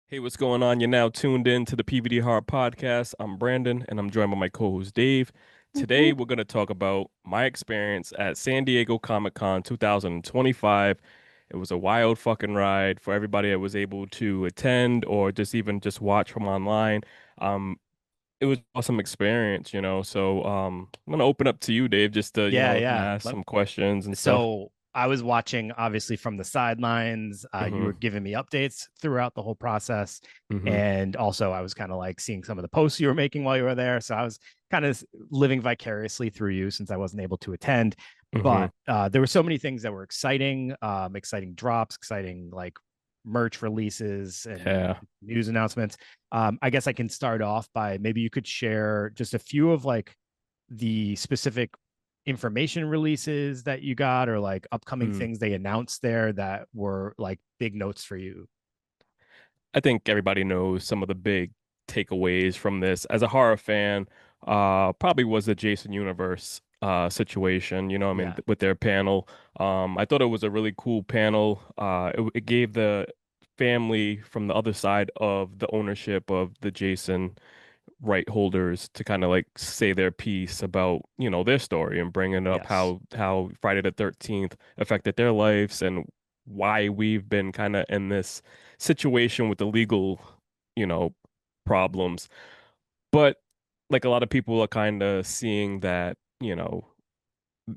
Hey, what's going on? You're now tuned in to the PVD Hard Podcast. I'm Brandon, and I'm joined by my co-host Dave. Whoop, Today, whoop. we're going to talk about my experience at San Diego Comic-Con 2025. It was a wild fucking ride for everybody that was able to attend or just even just watch from online. Um, it was an awesome experience. I'm going to open up to you, Dave, just to, Yeah, yeah. ask some questions and stuff. So I was watching obviously from the sidelines. You were hmm giving me updates throughout the whole process. hmm And also, I was kind of like seeing some of the posts you were making while you were there. So I was kind of living vicariously through you since I wasn't able to attend. hmm But there were so many things that were exciting, exciting drops, exciting like merch releases and Yeah. news announcements. I guess I can start off by maybe you could share just a few of like the specific information releases that you got or like upcoming Mm. things they announced there that were like big notes for you? I think everybody knows some of the big takeaways from this. As a horror fan, probably was the Jason Universe situation, Yeah. with their panel. I thought it was a really cool panel. It gave the family from the other side of the ownership of the Jason right holders to kind of like say their piece about, their story and bringing up Yes. how Friday the 13th affected their lives and why we've been kind of in this situation with the legal, you know, problems. But like a lot of people are kind of seeing that,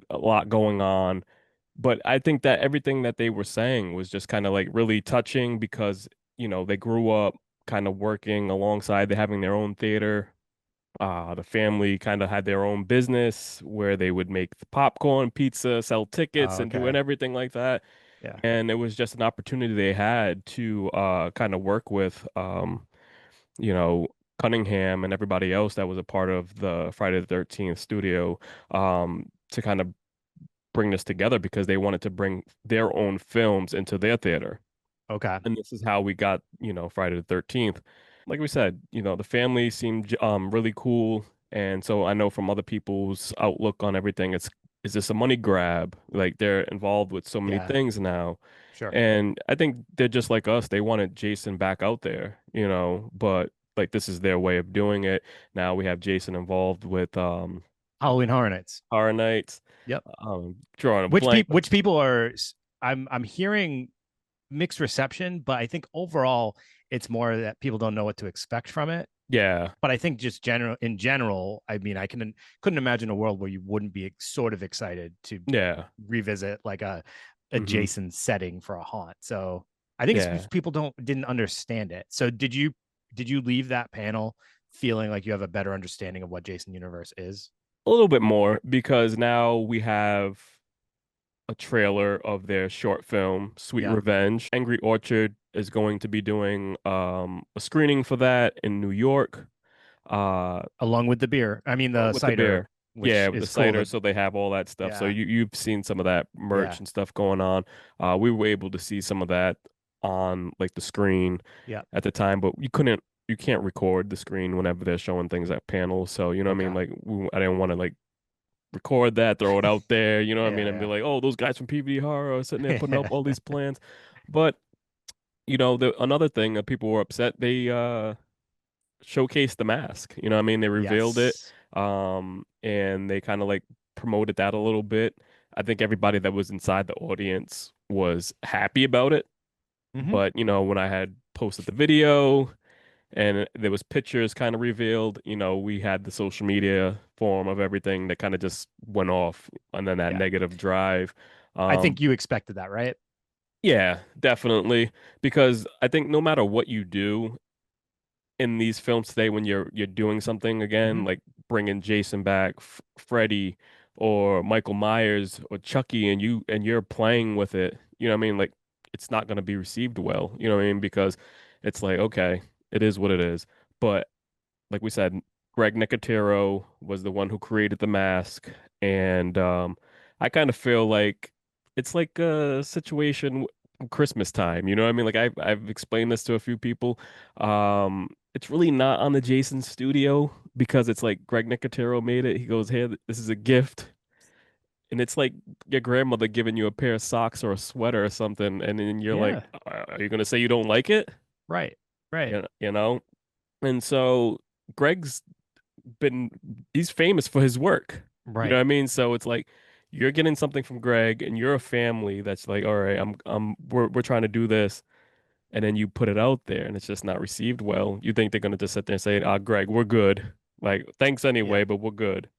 a lot going on. But I think that everything that they were saying was just kind of like really touching because, they grew up kind of working alongside, they having their own theater. The family kind of had their own business where they would make the popcorn, pizza, sell tickets, Oh, and doing okay. everything like that. Yeah. And it was just an opportunity they had to kind of work with, you know, Cunningham and everybody else that was a part of the Friday the 13th studio, to kind of bring this together because they wanted to bring their own films into their theater. Okay. And this is how we got, Friday the 13th. Like we said, the family seemed really cool. And so I know from other people's outlook on everything, is this a money grab? Like they're involved with so many Yeah. things now. Sure. And I think they're just like us. They wanted Jason back out there, but like this is their way of doing it. Now we have Jason involved with Halloween Horror Nights. Horror Nights. Yep. Drawing a Which blank. people which people are I'm hearing mixed reception, but I think overall it's more that people don't know what to expect from it. Yeah. But I think just general, I mean, I couldn't imagine a world where you wouldn't be sort of excited to Yeah. revisit like a hmm Jason setting for a haunt. So I think it's Yeah. just people didn't understand it. So did you leave that panel feeling like you have a better understanding of what Jason Universe is? A little bit more because now we have a trailer of their short film, Sweet Yeah. Revenge. Angry Orchard is going to be doing a screening for that in New York, uh Along with the beer. I mean the with the cider, beer. Yeah, which with the is cool cider, to so they have all that stuff. So yeah. you've seen some of that merch Yeah. and stuff going on. We were able to see some of that on like the screen Yeah. at the time, but you can't record the screen whenever they're showing things at panels. So you know what I mean? Okay. Like I didn't want to like record that, throw it out there, you know what I mean, and be Yeah, like, oh, those guys from PvD Horror are sitting there putting up yeah. all these plans. But another thing that people were upset, they showcased the mask. You know what I mean? They revealed it, Yes. and they kind of like promoted that a little bit. I think everybody that was inside the audience was happy about it. Hmm. But when I had posted the video and there was pictures kind of revealed, we had the social media form of everything that kind of just went off and then that Yeah. negative drive. I think Um, you expected that, right? yeah, definitely. Because I think no matter what you do in these films today, when you're doing something again, Hmm. like bringing Jason back, Freddy, or Michael Myers or Chucky, and you're playing with it, you know what I mean? Like it's not going to be received well, you know what I mean? Because it's like, okay, it is what it is. But like we said, Greg Nicotero was the one who created the mask, and I kind of feel like it's like a situation Christmas time. You know what I mean? Like I've explained this to a few people. It's really not on the Jason studio because it's like Greg Nicotero made it. He goes, "Hey, this is a gift." And it's like your grandmother giving you a pair of socks or a sweater or something, and then you're like, Yeah. Are you gonna say you don't like it?" Right. Right. you know? And so Greg's been he's famous for his work. You know Right. what I mean? So it's like you're getting something from Greg and you're a family that's like, all right, we're trying to do this. And then you put it out there and it's just not received well. You think they're gonna just sit there and say, Greg, we're good. Like, thanks Yeah. anyway, but we're good.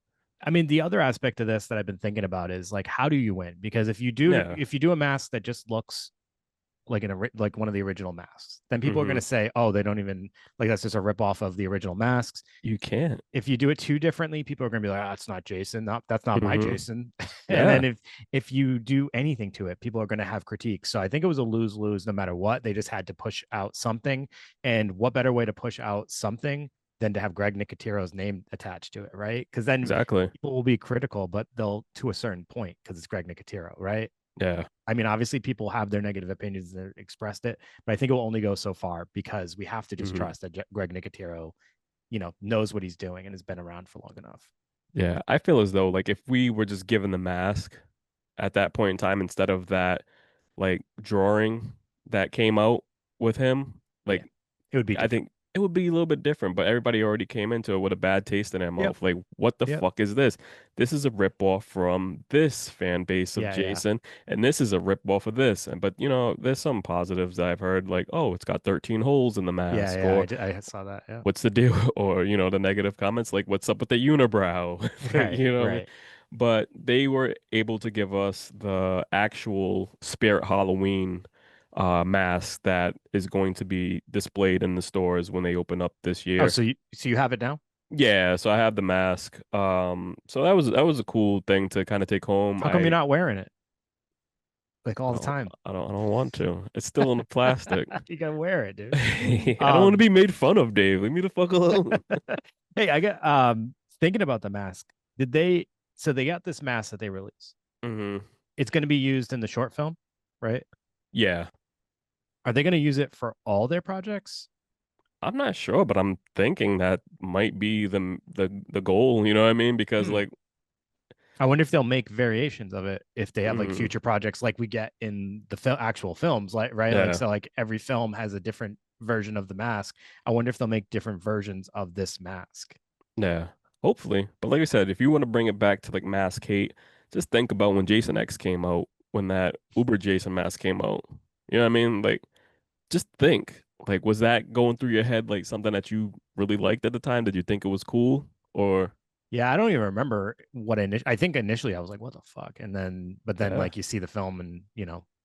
I mean, the other aspect of this that I've been thinking about is like, how do you win? Because Yeah. if you do a mask that just looks like like one of the original masks, then people are going Hmm. to say, oh, they don't even like that's just a rip off of the original masks. You can't. If you do it too differently, people are going to be like, oh, it's not Jason. Not that's not my Hmm. Jason. And Yeah, then if you do anything to it, people are going to have critiques. So I think it was a lose lose no matter what. They just had to push out something. And what better way to push out something than to have Greg Nicotiro's name attached to it, right? Because then exactly. people will be critical, but they'll to a certain point because it's Greg Nicotero, right? Yeah. I mean, obviously, people have their negative opinions and expressed it, but I think it will only go so far because we have to just Hmm. trust that Greg Nicotero, knows what he's doing and has been around for long enough. Yeah. I feel as though like if we were just given the mask at that point in time instead of that like drawing that came out with him, Yeah, like it would be I different. think it would be a little bit different, but everybody already came into it with a bad taste in their Yep. mouth. Like, what the Yep. fuck is this? This is a ripoff from this fan base of Yeah. Yeah. Jason, and this is a ripoff of this. And but there's some positives that I've heard, like, oh, it's got 13 holes in the Yeah. mask, Yeah. or I saw that. Yeah. what's the deal? Or, the negative comments, like, what's up with the unibrow? Right. You know what I mean? Right. But they were able to give us the actual Spirit Halloween mask that is going to be displayed in the stores when they open up this Oh, year. so you have it now? Yeah, so I have the mask. So that was a cool thing to kind of take home. How come you're not wearing it like all I the don't time? I don't want to. It's still in the plastic. You gotta wear it, dude. I don't want to Um, be made fun of, Dave. Leave me the fuck alone. hey, I got thinking about the mask. Did they so they got this mask that they released. Hmm. It's going to be used in the short film, right? Yeah. Are they going to use it for all their projects? I'm not sure, but I'm thinking that might be the goal, you know what I mean? Because Hmm. like, I wonder if they'll make variations of it if they have like mm, future projects like we get in the actual films, like right? Like yeah, so like every film has a different version of the mask. I wonder if they'll make different versions of this mask. yeah, hopefully. But like I said, if you want to bring it back to like mask hate, just think about when Jason X came out, when that Uber Jason mask came out. You know what I mean? Like, just think, like, was that going through your head like something that you really liked at the time? Did you think it was cool? Or Yeah, I don't even remember I think initially I was like, what the fuck? But then yeah, like you see the film and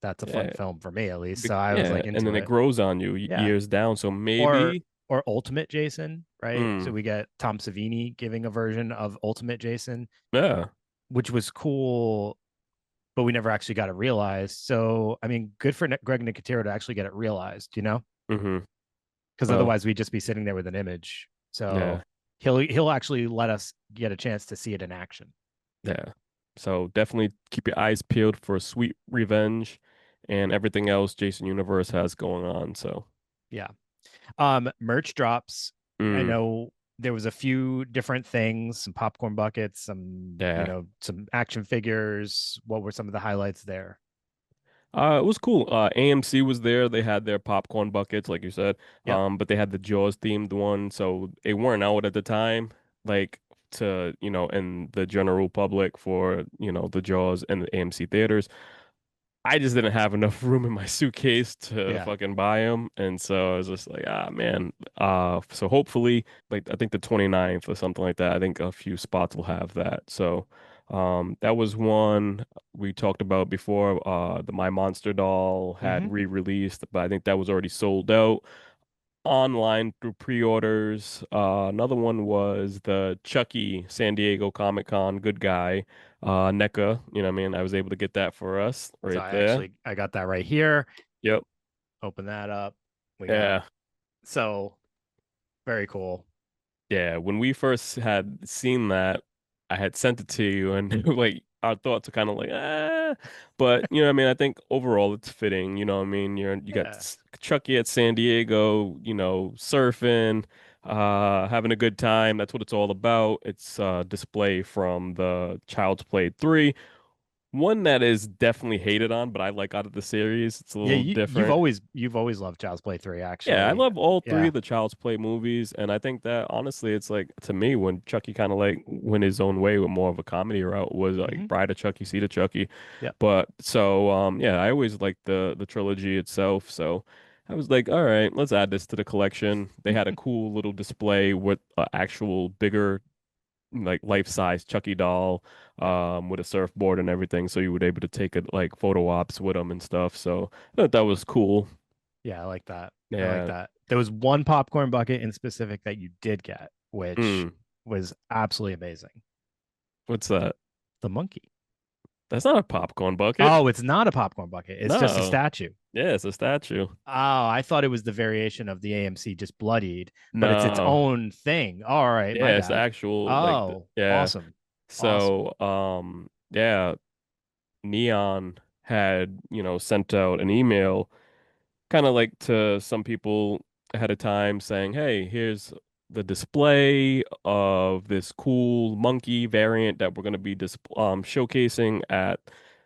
that's a fun yeah, film for me at least. So I was yeah, like and into then it it. grows on you Yeah. years down. So or maybe, or Ultimate Jason, right? So mm, we get Tom Savini giving a version of Ultimate Jason, yeah, which was cool, but we never actually got it realized. So I mean, good for Greg Nicotero to actually get it realized, mm-hmm. because Well, otherwise we'd just be sitting there with an image. So yeah. he'll actually let us get a chance to see it in action. Yeah. So definitely keep your eyes peeled for Sweet Revenge and everything else Jason Universe has going on. So, Yeah. Merch drops. I mm, know there was a few different things, some popcorn buckets, yeah. some action figures. What were some of the highlights there? It was cool. AMC was there. They had their popcorn buckets, like you said. Yep. But they had the Jaws themed one, so they weren't out at the time, like in the general public for, the Jaws and the AMC theaters. I just didn't have enough room in my suitcase to Yeah. fucking buy them. And so I was just like, man. So hopefully, like, I think the 29th or something like that, I think a few spots will have that. So, that was one we talked about before. The My Monster doll had Mm-hmm. re-released, but I think that was already sold out online through pre-orders. Another one was the Chucky San Diego Comic Con Good Guy, NECA. You know what I mean? I was able to get that for us So right there. I got that right here. Yep. Open that up. We got Yeah. so very cool. Yeah. When we first had seen that, I had sent it to you, and like our thoughts are kind of like, but you know what I mean? I think overall it's fitting. You know what I mean? You got Yeah. Chucky at San Diego, surfing, having a good time. That's what it's all about. It's display from the Child's Play 3. one that is definitely hated on, but I like out of the series. It's a Yeah, little different. you've always loved Child's Play 3, Yeah, I actually. love all three Yeah. of the Child's Play movies, and I think that honestly, it's like to me when Chucky kind of like went his own way with more of a comedy route was like Hmm. Bride of Chucky, Seed of Chucky. Yeah. But so yeah, I always liked the trilogy itself. So I was like, all right, let's add this to the collection. They had a cool little display with actual bigger like life-size Chucky doll Yeah. with a surfboard and everything, so you were able to take it like photo ops with them and stuff. So I thought that was cool. Yeah, I like that. I like Yeah. that. There was one popcorn bucket in specific that you did get, which Mm, was absolutely amazing. what's that? The monkey. That's not a popcorn bucket. Oh, it's not a popcorn bucket. It's just a No. statue. Yeah, it's a statue. Oh, I thought it was the variation of the AMC just bloodied, but it's its No. own thing. All right, my Yeah, it's the bad. actual Oh, yeah. awesome. Awesome. So, yeah, Neon had, sent out an email kind of like to some people ahead of time saying, "Hey, here's the display of this cool monkey variant that we're going to be showcasing at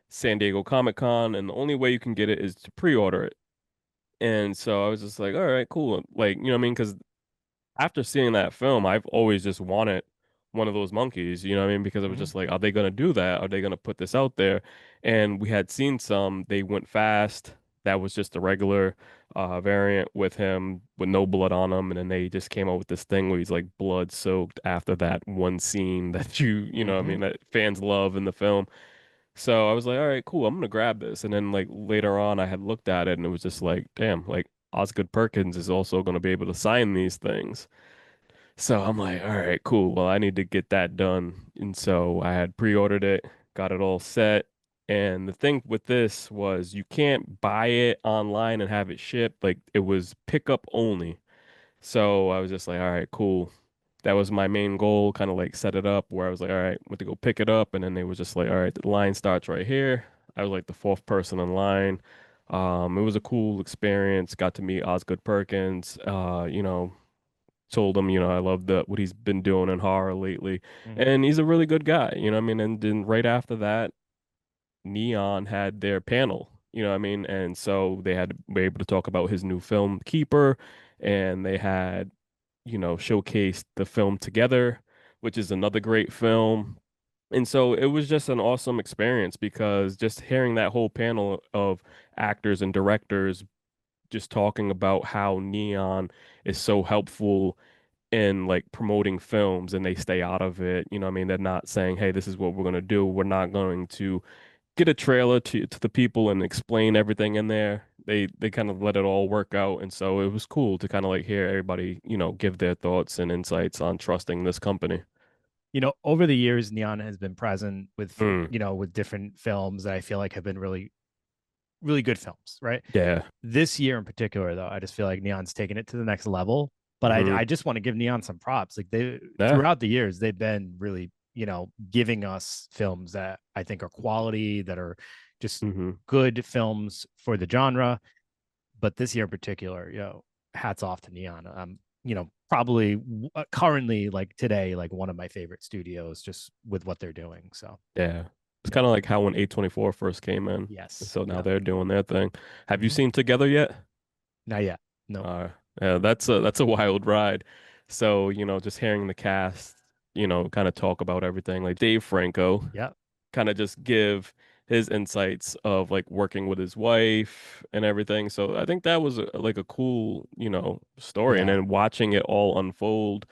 San Diego Comic-Con, and the only way you can get it is to pre-order it." And so I was just like, "All right, cool." Like, you know what I mean? Because after seeing that film, I've always just wanted one of those monkeys, you know what I mean? Because it was Mhm. just like, are they gonna do that? Are they gonna put this out there? And we had seen some, they went fast. That was just a regular variant with him with no blood on him, and then they just came out with this thing where he's like blood soaked after that one scene that you know what I mean, Mhm. that fans love in the film. So I was like, all right, cool, I'm gonna grab this. And then like later on I had looked at it and it was just like, damn, like Osgood Perkins is also gonna be able to sign these things. So I'm like, all right, cool. Well, I need to get that done. And so I had pre-ordered it, got it all set. And the thing with this was you can't buy it online and have it shipped. Like it was pickup only. So I was just like, all right, cool. That was my main goal, kind of like set it up where I was like, all right, went to go pick it up. And then they was just like, all right, the line starts right here. I was like the fourth person in line. It was a cool experience. Got to meet Osgood Perkins. Told him, I love what he's been doing in horror lately. Mhm. And he's a really good guy, you know what I mean? And then right after that, Neon had their panel, you know what I mean? And so they had were able to talk about his new film, Keeper, and they had, showcased the film Together, which is another great film. And so it was just an awesome experience because just hearing that whole panel of actors and directors just talking about how Neon is so helpful in like promoting films and they stay out of it. You know what I mean? They're not saying, hey, this is what we're going to do. We're not going to get a trailer to the people and explain everything in there. They kind of let it all work out. And so it was cool to kind of like hear everybody, give their thoughts and insights on trusting this company. Over the years, Neon has been present with, Mm, with different films that I feel like have been really, really good films, right? yeah. This year in particular, though, I just feel like Neon's taken it to the next level. But Hmm. I just want to give Neon some props. Like they Yeah. throughout the years, they've been really, giving us films that I think are quality, that are just Hmm. good films for the genre. But this year in particular, hats off to Neon. Probably currently like today, like one of my favorite studios just with what they're doing. So Yeah. It's yeah. kind of like how when A24 first came in. Yes. So now Yeah. they're doing their thing. Have you Hmm. seen Together yet? Not yet. No. Uh, yeah, that's a wild ride. So, just hearing the cast, kind of talk about everything, like Dave Franco, Yeah. kind of just give his insights of like working with his wife and everything. So I think that was like a cool, story. And Yeah. then watching it all unfold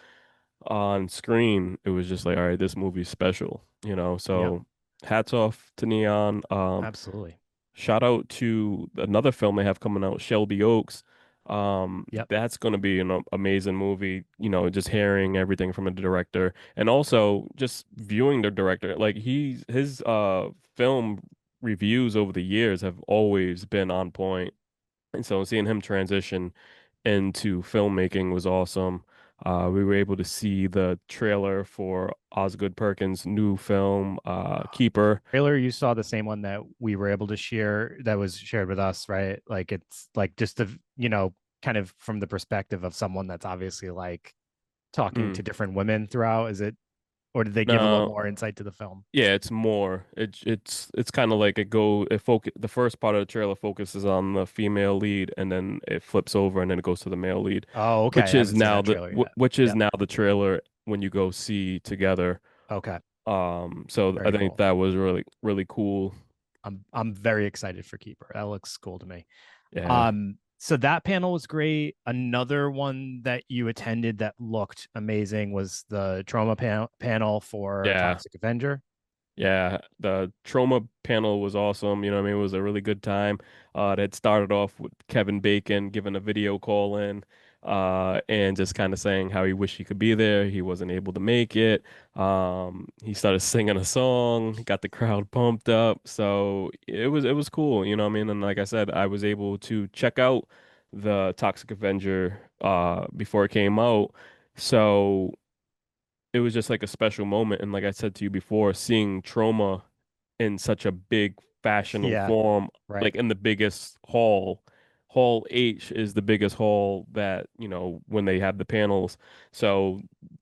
on screen, it was just like, all right, this movie's special. Yep. So hats off to Neon. Absolutely. Shout out to another film they have coming out, Shelby Oaks. Yep. That's going to be an amazing movie, just hearing everything from the director and also just viewing the director. Like his film reviews over the years have always been on point. And so seeing him transition into filmmaking was awesome. We were able to see the trailer for Osgood Perkins' new film, Keeper. Trailer, you saw the same one that we were able to share, that was shared with us, right? Like it's like just the, kind of from the perspective of someone that's obviously like talking Mm. to different women throughout. Is it, or did they give a little No, more insight to the film? yeah, it's more. It's kind of like it focus the first part of the trailer focuses on the female lead and then it flips over and then it goes to the male lead, Oh, okay. I haven't seen that trailer yet. which is Yep. now the trailer when you go see together. Okay. So I Very think cool. that was really cool. I'm very excited for Keeper. That looks cool to me. Yeah. So that panel was great. Another one that you attended that looked amazing was the trauma panel for Yeah. Toxic Avenger. Yeah, the trauma panel was awesome. You know what I mean? It was a really good time. That started off with Kevin Bacon giving a video call in, and just kind of saying how he wished he could be there. He wasn't able to make it. He started singing a song, got the crowd pumped up. So it was cool. You know what I mean? And like I said, I was able to check out the Toxic Avenger before it came out. So it was just like a special moment. And like I said to you before, seeing trauma in such a big fashionable Yeah, form, right. like in the biggest hall. Hall H is the biggest hall that, when they have the panels. So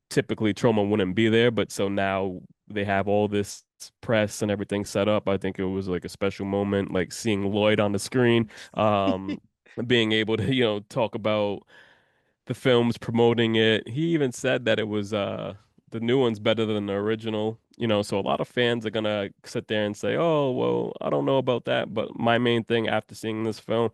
typically trauma wouldn't be there, but so now they have all this press and everything set up. I think it was like a special moment, like seeing Lloyd on the screen, um, being able to, talk about the films, promoting it. He even said that it was the new one's better than the original, so a lot of fans are gonna sit there and say, "Oh, well, I don't know about that." But my main thing after seeing this film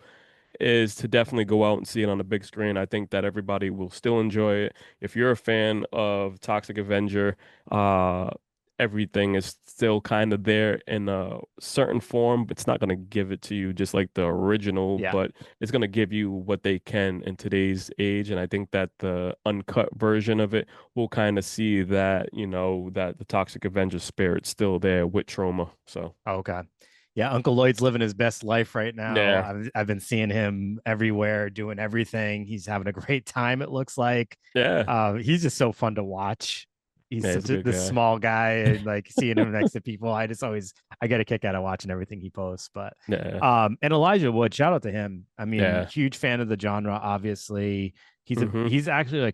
is to definitely go out and see it on the big screen. I think that everybody will still enjoy it. If you're a fan of Toxic Avenger, uh, everything is still kind of there in a certain form, but it's not going to give it to you just like the original, Yeah. but it's going to give you what they can in today's age. And I think that the uncut version of it will kind of see that, that the Toxic Avenger spirit's still there with trauma. So, Okay. Yeah, Uncle Lloyd's living his best life right now. yeah, I've been seeing him everywhere doing everything. He's having a great time, it looks like. yeah, He's just so fun to watch. He's yeah, he's such a a good this guy. small guy and like seeing him next to people. I get a kick out of watching everything he posts. But Yeah. and Elijah Wood, shout out to him. I mean, Yeah. huge fan of the genre, obviously. Hmm. He's actually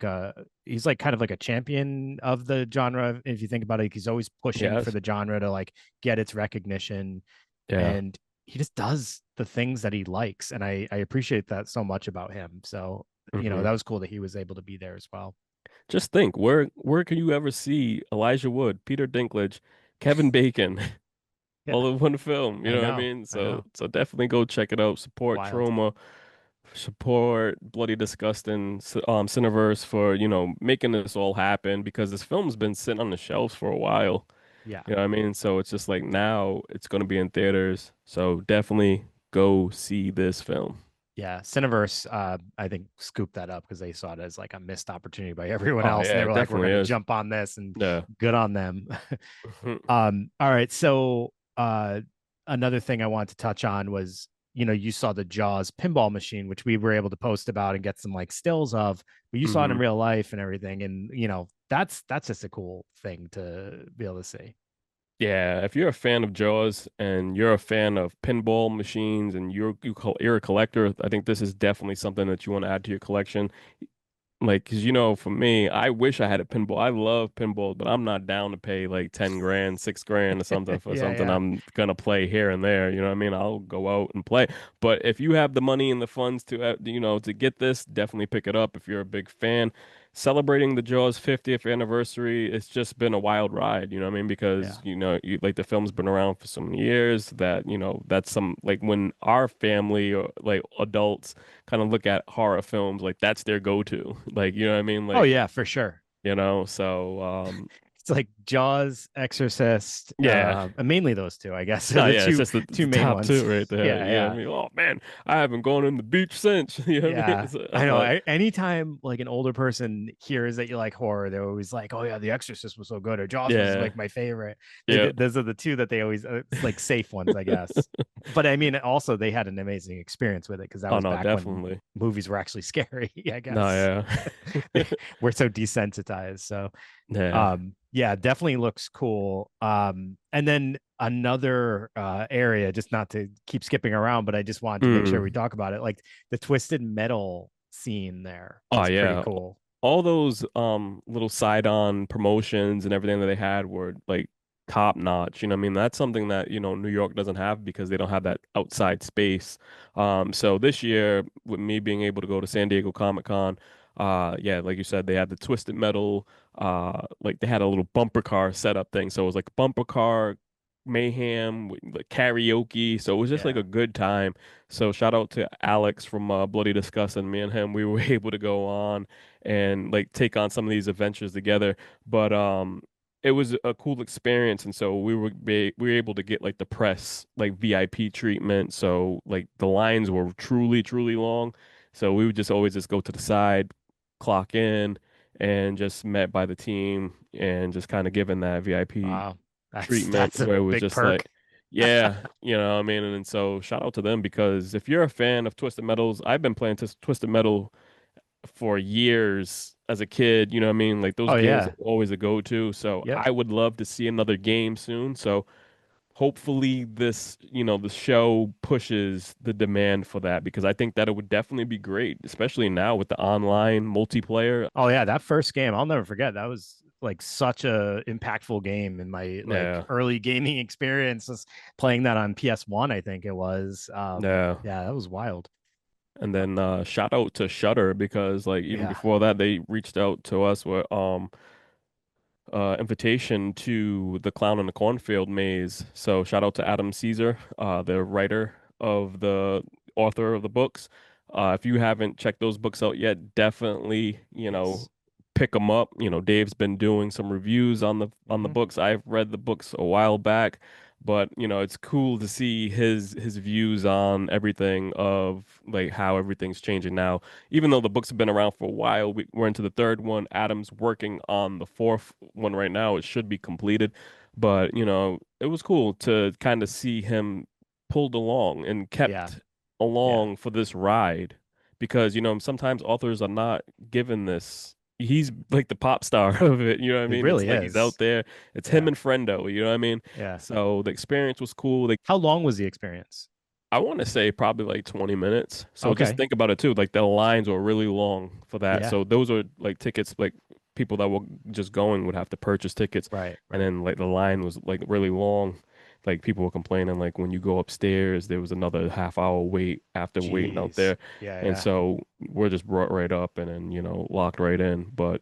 he's like kind of like a champion of the genre. If you think about it, he's always pushing for Yes. the genre to like get its recognition, Yeah. and he just does the things that he likes, and I appreciate that so much about him. So Hmm. that was cool that he was able to be there as well. Just think, where can you ever see Elijah Wood, Peter Dinklage, Kevin Bacon, Yeah, all in one film? You I know what I know, mean? I So know. so definitely go check it out. Support Wild. Trauma, support Bloody Disgusting, Cineverse for, making this all happen because this film's been sitting on the shelves for a while. Yeah, You know what I mean? So it's just like now it's gonna be in theaters. So definitely go see this film. yeah. Cineverse, I think scooped that up because they saw it as like a missed opportunity by everyone Oh else, and yeah, they it were like, "We're definitely gonna is. jump on this," and Yeah. good on them. All right. So another thing I wanted to touch on was, you saw the Jaws pinball machine, which we were able to post about and get some like stills of, but you saw it in Hmm. real life and everything. And that's just a cool thing to be able to see. Yeah, if you're a fan of Jaws and you're a fan of pinball machines and you're a collector, I think this is definitely something that you want to add to your collection. Like, 'cause for me, I wish I had a pinball. I love pinball, but I'm not down to pay like 10 grand, 6 grand or something for Yeah, something yeah, I'm gonna play here and there. You know what I mean? I'll go out and play. But if you have the money and the funds to, to get this, definitely pick it up if you're a big fan. Celebrating the Jaws 50th anniversary, it's just been a wild ride, you know what I mean? Because, yeah. like the film's been around for so many years that, that's some like when our family or like adults kind of look at horror films like that's their go-to. Like, you know what I mean? Oh Like, yeah, for sure. so It's like Jaws, Exorcist, yeah. and mainly those two, I guess, are No, the yeah, it's two just the, two the main top ones. two right there. Yeah, You know what I yeah. mean? Oh man, I haven't gone on the beach since. You know what I mean? Yeah, I know. Anytime like an older person hears that you like horror, they're always like, "Oh yeah, The Exorcist was so good," or "Jaws was Yeah, like my favorite." yeah. Those are the two that they always it's like safe ones, I guess. But I mean, also they had an amazing experience with it because that Oh was no, back when definitely. movies were actually scary. I No, guess yeah. we're so desensitized. So Yeah. yeah, definitely looks cool. And then another area, just not to keep skipping around, but I just wanted to make sure we Mm. talk about it. Like the twisted metal scene there Oh was pretty yeah. cool. all those little side-on promotions and everything that they had were like top notch. You know what I mean? That's something that, New York doesn't have because they don't have that outside space. So this year with me being able to go to San Diego Comic-Con, yeah, like you said, they had the Twisted Metal, like they had a little bumper car setup thing. So it was like bumper car mayhem, like karaoke. So it was just like Yeah. a good time. So shout out to Alex from Bloody Disgust, and me and him, we were able to go on and like take on some of these adventures together. But it was a cool experience, and so we were able to get like the press like VIP treatment. So like the lines were truly truly long. So we would just always just go to the side, clock in, and just met by the team and just kind of given that VIP Wow. That's treatment that's a where it was big just like, perk. yeah, what I mean? And so shout out to them because if you're a fan of Twisted Metals, I've been playing Twisted Metal for years as a kid, you know what I mean? Like those Oh games are yeah. always a go-to. So Yep. I would love to see another game soon. So hopefully the show pushes the demand for that because I think that it would definitely be great, especially now with the online multiplayer. Oh yeah, that first game, I'll never forget. That was like such a impactful game in my like Yeah, early gaming experience. Just playing that on PS1, I think it was. yeah. Yeah, that was wild. And then shout out to Shutter because like even Yeah. before that they reached out to us with invitation to the Clown in the Cornfield maze. So shout out to Adam Caesar, the writer of the author of the books. If you haven't checked those books out yet, definitely, Yes. pick them up. Dave's been doing some reviews on the Hmm. books. I've read the books a while back, but it's cool to see his views on everything of like how everything's changing now even though the books have been around for a while, we're into the third one. Adam's working on the fourth one right now. It should be completed. But, it was cool to kind of see him pulled along and Yeah. kept Yeah. along for this ride because, sometimes authors are not given this. He's like the pop star of it, you know what I It mean? It's really like he's out is. there. It's him Yeah. and Friendo, you know what I mean? Yeah. So the experience was cool. How long was the experience? I want to say probably like 20 minutes. So just Okay. think about it too. Like the lines were really long for that. Yeah. So those are like tickets, like people that were just going would have to purchase tickets. Right. And Right. then like the line was like really long. Like people were complaining like when you go upstairs, there was another half-hour wait after waiting out Jeez. there. Yeah. And Yeah. so we're just brought right up and then, locked right in. But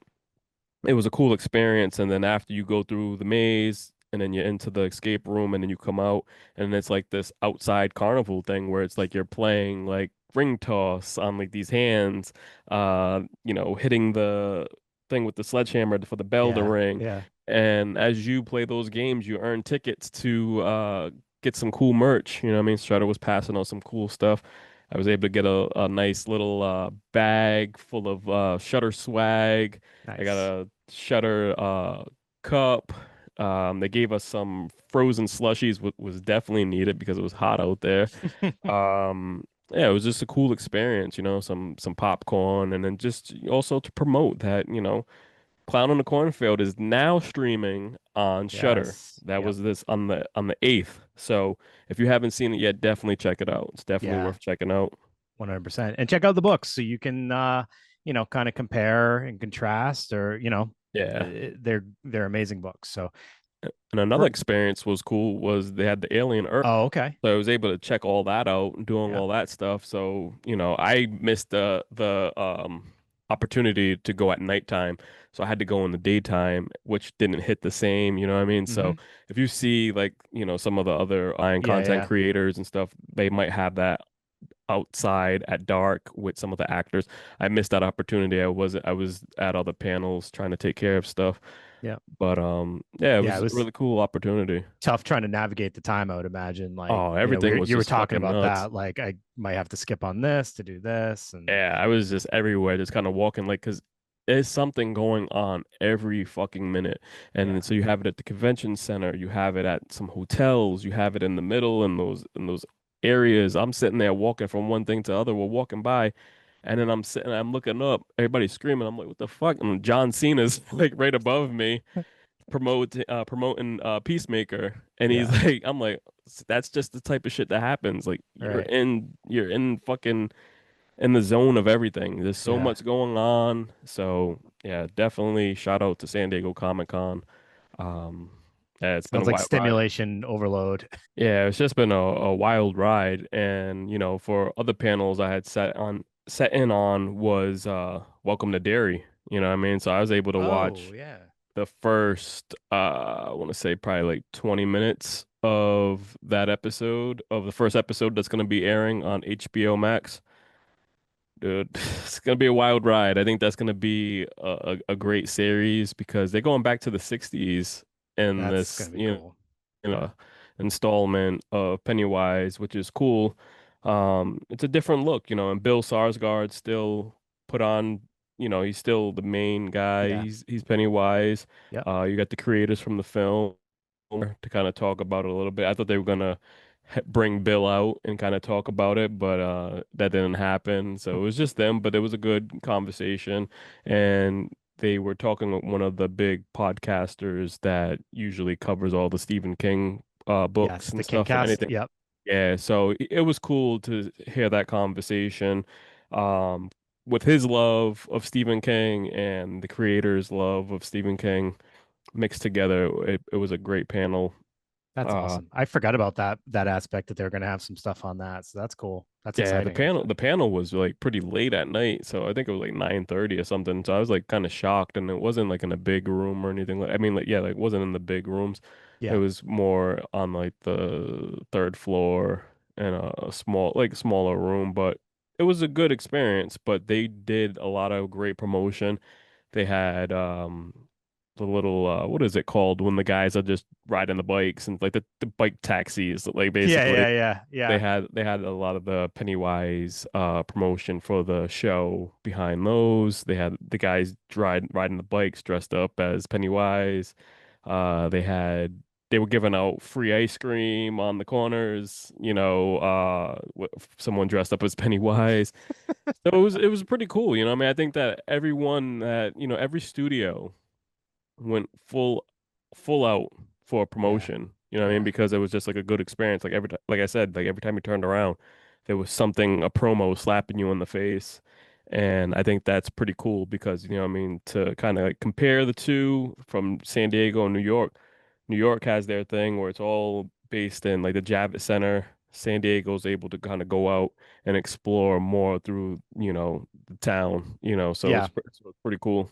it was a cool experience. And then after you go through the maze and then you're into the escape room and then you come out and it's like this outside carnival thing where it's like you're playing like ring toss on like these hands, hitting the thing with the sledgehammer for the bell to Yeah. ring. Yeah. And as you play those games, you earn tickets to get some cool merch. You know what I mean? Strutter was passing on some cool stuff. I was able to get a nice little bag full of Shutter swag. I got Nice. a Shutter cup. They gave us some frozen slushies, which was definitely needed because it was hot out there. Yeah, it was just a cool experience, some popcorn, and then just also to promote that, Clown on the Cornfield is now streaming on Shutter. Yes. That Yep. was this on the 8th. So if you haven't seen it yet, definitely check it out. It's definitely Yeah. worth checking out. 100%. And check out the books so you can kind of compare and contrast or, Yeah. they're amazing books. So, And another for, experience was cool was they had the Alien Earth. oh, okay. So I was able to check all that out and doing Yeah. all that stuff. So, I missed the opportunity to go at nighttime. So I had to go in the daytime, which didn't hit the same, you know what I mean? Hmm. So if you see like, some of the other iron Yeah, content yeah. creators and stuff, they might have that outside at dark with some of the actors. I missed that opportunity. I was at other panels trying to take care of stuff. Yeah. But yeah, it Yeah, was it a was really cool opportunity. tough trying to navigate the time, I would imagine. Like, Oh, everything was you were just talking fucking about nuts. that. Like, I might have to skip on this to do this. And Yeah, I was just everywhere, just kind of walking like, cause there's something going on every fucking minute. And yeah. then, so you have it at the convention center, you have it at some hotels, you have it in the middle in those areas. I'm sitting there walking from one thing to the other. We're walking by, and then I'm looking up, everybody's screaming. I'm like, what the fuck? And John Cena's like right above me, promoting Peacemaker, and he's Yeah. like, I'm like, that's just the type of shit that happens. Like Right. you're in fucking in the zone of everything. There's so Yeah. much going on. So yeah, definitely shout out to San Diego Comic-Con. Um, yeah, it's been a Sounds like wild ride. stimulation overload. Yeah, it's just been a wild ride. And, for other panels I had set in on was Welcome to Derry. You know what I mean? So I was able to Oh, watch yeah. the first I want to say probably like 20 minutes of that episode of the first episode that's going to be airing on HBO Max. Dude, it's gonna be a wild ride. I think that's gonna be a great series because they're going back to the 60s in That's this, gonna be cool. installment of Pennywise, which is cool. It's a different look, and Bill Skarsgård still put on, he's still the main guy. Yeah. He's Pennywise. Yep. You got the creators from the film to kind of talk about it a little bit. I thought they were gonna bring Bill out and kind of talk about it, but that didn't happen. So it was just them, but it was a good conversation, and they were talking with one of the big podcasters that usually covers all the Stephen King books Yes, the and stuff, Kingcast. anything. Yep. Yeah, so it was cool to hear that conversation. Um, with his love of Stephen King and the creator's love of Stephen King mixed together, it was a great panel. That's Uh, awesome. I forgot about that aspect that they're gonna have some stuff on that. So that's cool. That's yeah, the exciting, panel actually. the panel was like pretty late at night, so I think it was like 9:30 or something. So I was like kind of shocked, and it wasn't like in a big room or anything. I mean, like yeah, like it wasn't in the big rooms. It Yeah. was more on like the third floor in a small, like smaller room, but it was a good experience. But they did a lot of great promotion. They had the little what is it called when the guys are just riding the bikes and like the bike taxis, like Yeah, basically yeah, yeah, they yeah. had a lot of the Pennywise promotion for the show behind those. They had the guys riding the bikes dressed up as Pennywise. They were giving out free ice cream on the corners, someone dressed up as Pennywise. So it was pretty cool, I mean, I think that everyone that, every studio went full out for a Yeah. promotion. You know what I mean? Yeah. Because it was just like a good experience. Like like I said, like every time you turned around, there was something, a promo slapping you in the face. And I think that's pretty cool because, what I mean, to kind of like compare the two from San Diego and New York. New York has their thing where it's all based in like the Javits Center. San Diego's able to kind of go out and explore more through, the town, so Yeah. so it's pretty cool.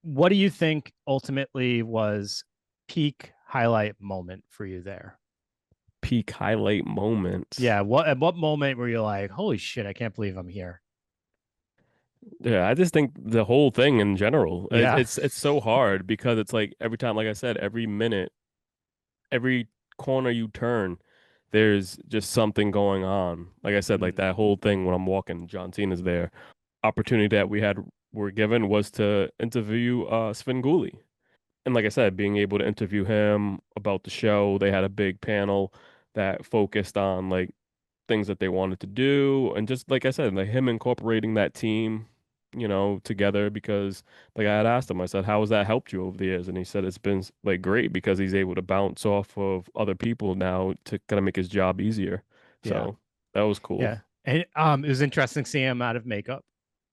What do you think ultimately was peak highlight moment for you there? Peak highlight moment. Yeah. What at what moment were you like, holy shit, I can't believe I'm here? Yeah, I just think the whole thing in general, Yeah. it's so hard because it's like every time, like I said, every minute, every corner you turn, there's just something going on. Like I said, like Mm, that whole thing when I'm walking, John Cena's there. Opportunity that were given was to interview Svengoolie. And like I said, being able to interview him about the show, they had a big panel that focused on like things that they wanted to do, and just like I said, like him incorporating that team, together because like I had asked him, I said, "How has that helped you over the years?" And he said it's been like great because he's able to bounce off of other people now to kind of make his job easier. yeah. So that was cool. Yeah. And it was interesting seeing him out of makeup.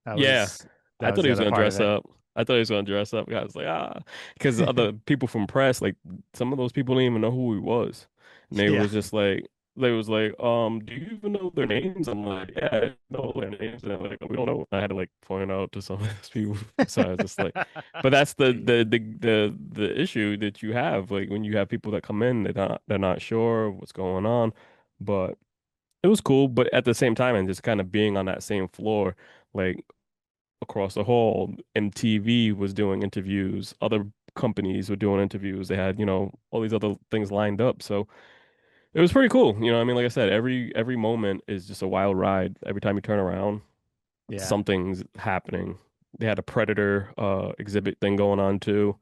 That Yeah, was I that was thought he the was other gonna part of dress it. up. I thought he was gonna dress up. I was like, because other people from press, like some of those people didn't even know who he was, and Yeah. they was like, do you even know their names? I'm like, yeah, I know their names, and they're like, we don't know. I had to like point out to some of those people. So I was just like, but that's the issue that you have, like when you have people that come in, they're not sure what's going on, but it was cool. But at the same time, and just kind of being on that same floor, like across the hall. MTV was doing interviews. Other companies were doing interviews. They had, all these other things lined up. So it was pretty cool. I mean, like I said, every moment is just a wild ride. Every time you turn around, Yeah. something's happening. They had a Predator exhibit thing going on too.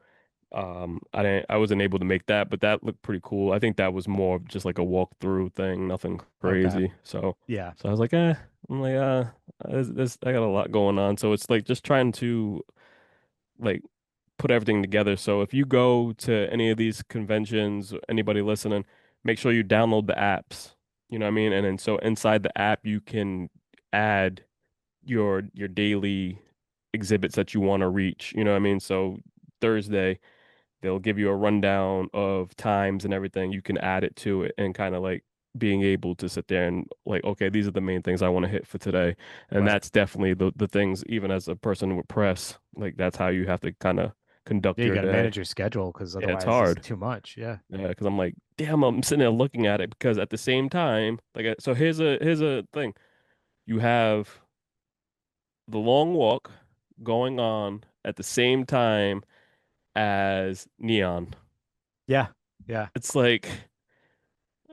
I wasn't able to make that, but that looked pretty cool. I think that was more of just like a walkthrough thing, nothing Okay. crazy. So Yeah. so I was like, I'm like, I got a lot going on. So it's like just trying to like put everything together. So if you go to any of these conventions, anybody listening, make sure you download the apps. You know what I mean? And then so inside the app, you can add your daily exhibits that you want to reach. You know what I mean? So Thursday, they'll give you a rundown of times and everything. You can add it to it and kind of like being able to sit there and like, okay, these are the main things I want to hit for today. And Right. that's definitely the things, even as a person with press, like that's how you have to kind of conduct Yeah, you your got to day. manage your schedule because Yeah, it's otherwise it's hard. too much. Yeah. Yeah, because I'm like, damn, I'm sitting there looking at it because at the same time, like, so here's a thing. You have the long walk going on at the same time as neon. Yeah. Yeah. It's like,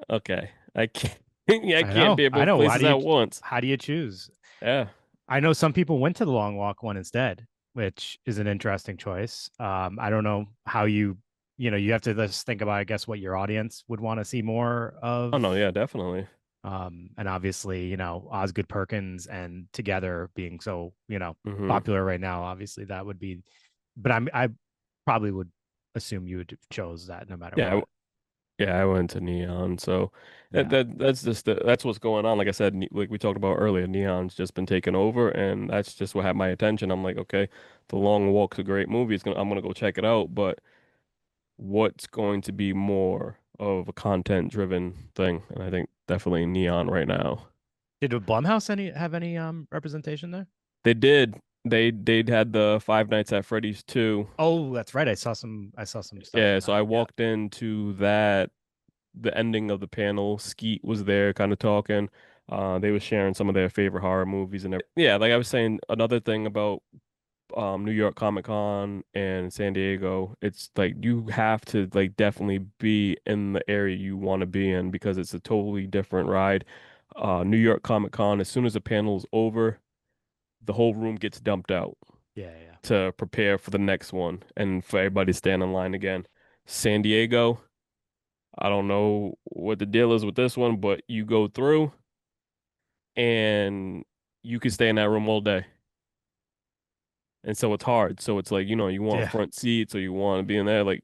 okay, I can't, I I can't know. be at I both know. places at once. How do you choose? Yeah. I know some people went to the long walk one instead, which is an interesting choice. I don't know how you have to just think about, I guess, what your audience would want to see more Oh of. no, yeah, definitely. And obviously, Osgood Perkins and Together being so, Hmm. popular right now, obviously that would be, but I probably would assume you would have chose that no matter Yeah, what. yeah, I went to neon, so Yeah. that's just that's what's going on. Like I said, like we talked about earlier, neon's just been taken over, and that's just what had my attention. I'm like, okay, The Long Walk's a great movie. I'm gonna go check it out, but what's going to be more of a content driven thing? And I think definitely neon right now. Did Blumhouse have any representation there? They did. They'd had the Five Nights at Freddy's too. Oh, that's right. I saw some stuff Yeah, from so I that. Yeah. walked into that the ending of the panel. Skeet was there kind of talking. They were sharing some of their favorite horror movies and everything. Yeah, like I was saying, another thing about New York Comic Con and San Diego, it's like you have to like definitely be in the area you want to be in because it's a totally different ride. New York Comic Con, as soon as the panel's over, the whole room gets dumped out Yeah, yeah. to prepare for the next one and for everybody to stand in line again. San Diego, I don't know what the deal is with this one, but you go through and you can stay in that room all day. And so it's hard. So it's like, you want Yeah. front seats or you want to be in there. Like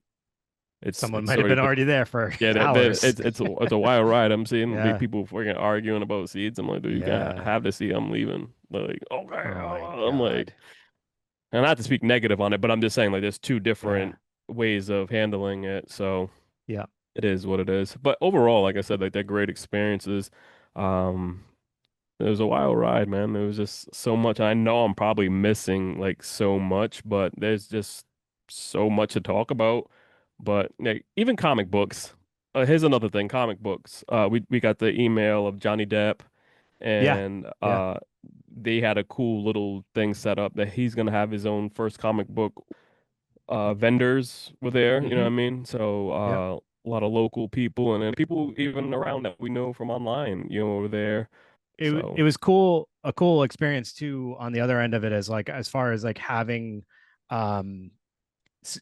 Someone it's might have already been been, already there for yeah, hours. it's a wild ride. I'm seeing Yeah. people freaking arguing about seats. I'm like, dude, you can't Yeah. have the seat. I'm leaving. They're like, okay. Oh my I'm like, God. and not to speak negative on it, but I'm just saying like there's two Yeah. different ways of handling it. So Yeah. it is what it is. But overall, like I said, like they're great experiences. Um, It was a wild ride, man. There was just so much. I know I'm probably missing like so much, but there's just so much to talk about. But like, even comic books. Here's another thing, comic books. We got the email of Johnny Depp, Yeah. and Yeah. they had a cool little thing set up that he's gonna have his own first comic book. Vendors were there, you know what Hmm. I mean? So Yeah. a lot of local people and then people even around that we know from online, were there. It So. was cool, a cool experience too on the other end of it, as like as far as like having um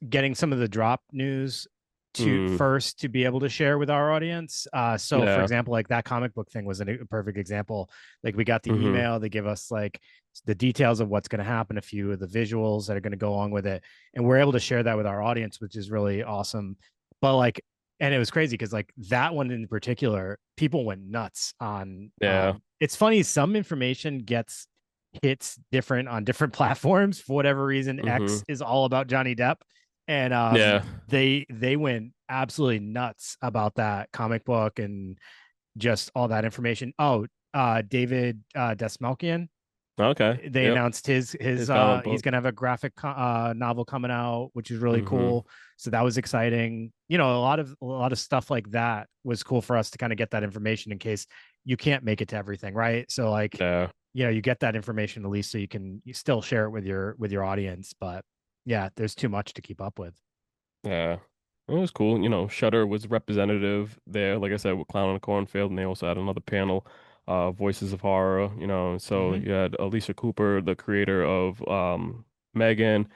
getting some of the drop news to Mm, first to be able to share with our audience. So for yeah. example, like that comic book thing was a perfect example. Like we got the Hmm. email, they give us like the details of what's going to happen, a few of the visuals that are going to go along with it, and we're able to share that with our audience, which is really awesome. But like, and it was crazy because like that one in particular, people went nuts on. Yeah. It's funny, some information gets hits different on different platforms for whatever reason. Hmm. X is all about Johnny Depp, and Yeah. they went absolutely nuts about that comic book and just all that information. Oh, David Desmalkian, Okay. they Yep. announced his His comic he's book. gonna have a graphic novel coming out, which is really Hmm. cool. So that was exciting. A lot of stuff like that was cool for us to kind of get that information in case you can't make it to everything, right? So like, Yeah. you get that information at least so you still share it with your audience. But yeah, there's too much to keep up with. Yeah. It was cool. Shutter was representative there, like I said, with Clown and Cornfield, and they also had another panel, Voices of Horror, so Hmm. you had Alicia Cooper, the creator of Megan,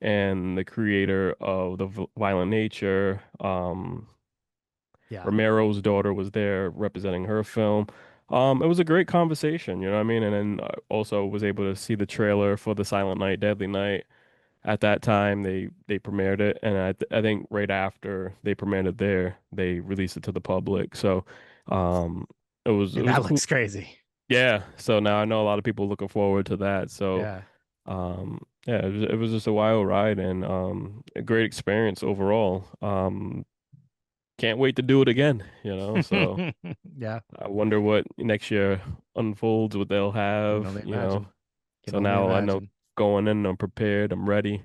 and the creator of The Violent Nature. Yeah. Romero's daughter was there representing her film. It was a great conversation, you know what I mean? And then I also was able to see the trailer for The Silent Night, Deadly Night. At that time, they premiered it, and I think right after they premiered it there, they released it to the public. So, um, it was And it was that a cool. looks crazy. Yeah, so now I know a lot of people looking forward to that. So, Yeah. yeah, it was just a wild ride and a great experience overall. Can't wait to do it again, So Yeah. I wonder what next year unfolds, what they'll Can have, only imagine. Can So only now I know imagine. going in, I'm prepared, I'm ready,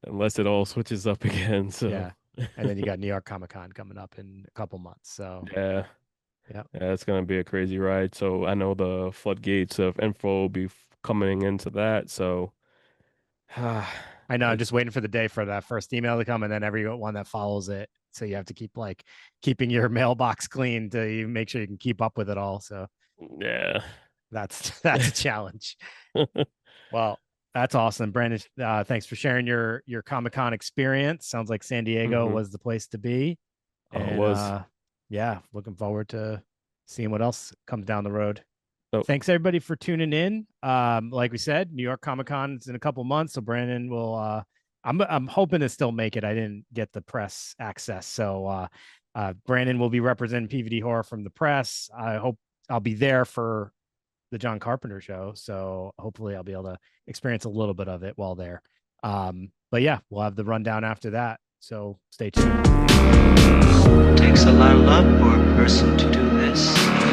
unless it all switches up again. So, Yeah. And then you got New York Comic Con coming up in a couple months. So, yeah. yeah. Yeah, it's gonna be a crazy ride. So I know the floodgates of info will be coming into that. So I know. I'm just it's waiting for the day for that first email to come, and then everyone that follows it. So you have to keep like keeping your mailbox clean to make sure you can keep up with it all. So yeah. that's a challenge. Well, that's awesome, Brandon. Thanks for sharing your Comic Con experience. Sounds like San Diego hmm was the place to be, Oh, it and was. yeah, looking forward to seeing what else comes down the road. So Thanks everybody for tuning in. Like we said, New York Comic Con is in a couple months, so Brandon will. I'm hoping to still make it. I didn't get the press access, so Brandon will be representing PVD Horror from the press. I hope I'll be there for the John Carpenter show, so hopefully I'll be able to experience a little bit of it while there. But yeah, we'll have the rundown after that. So stay tuned. Takes a lot of love for a person to do this.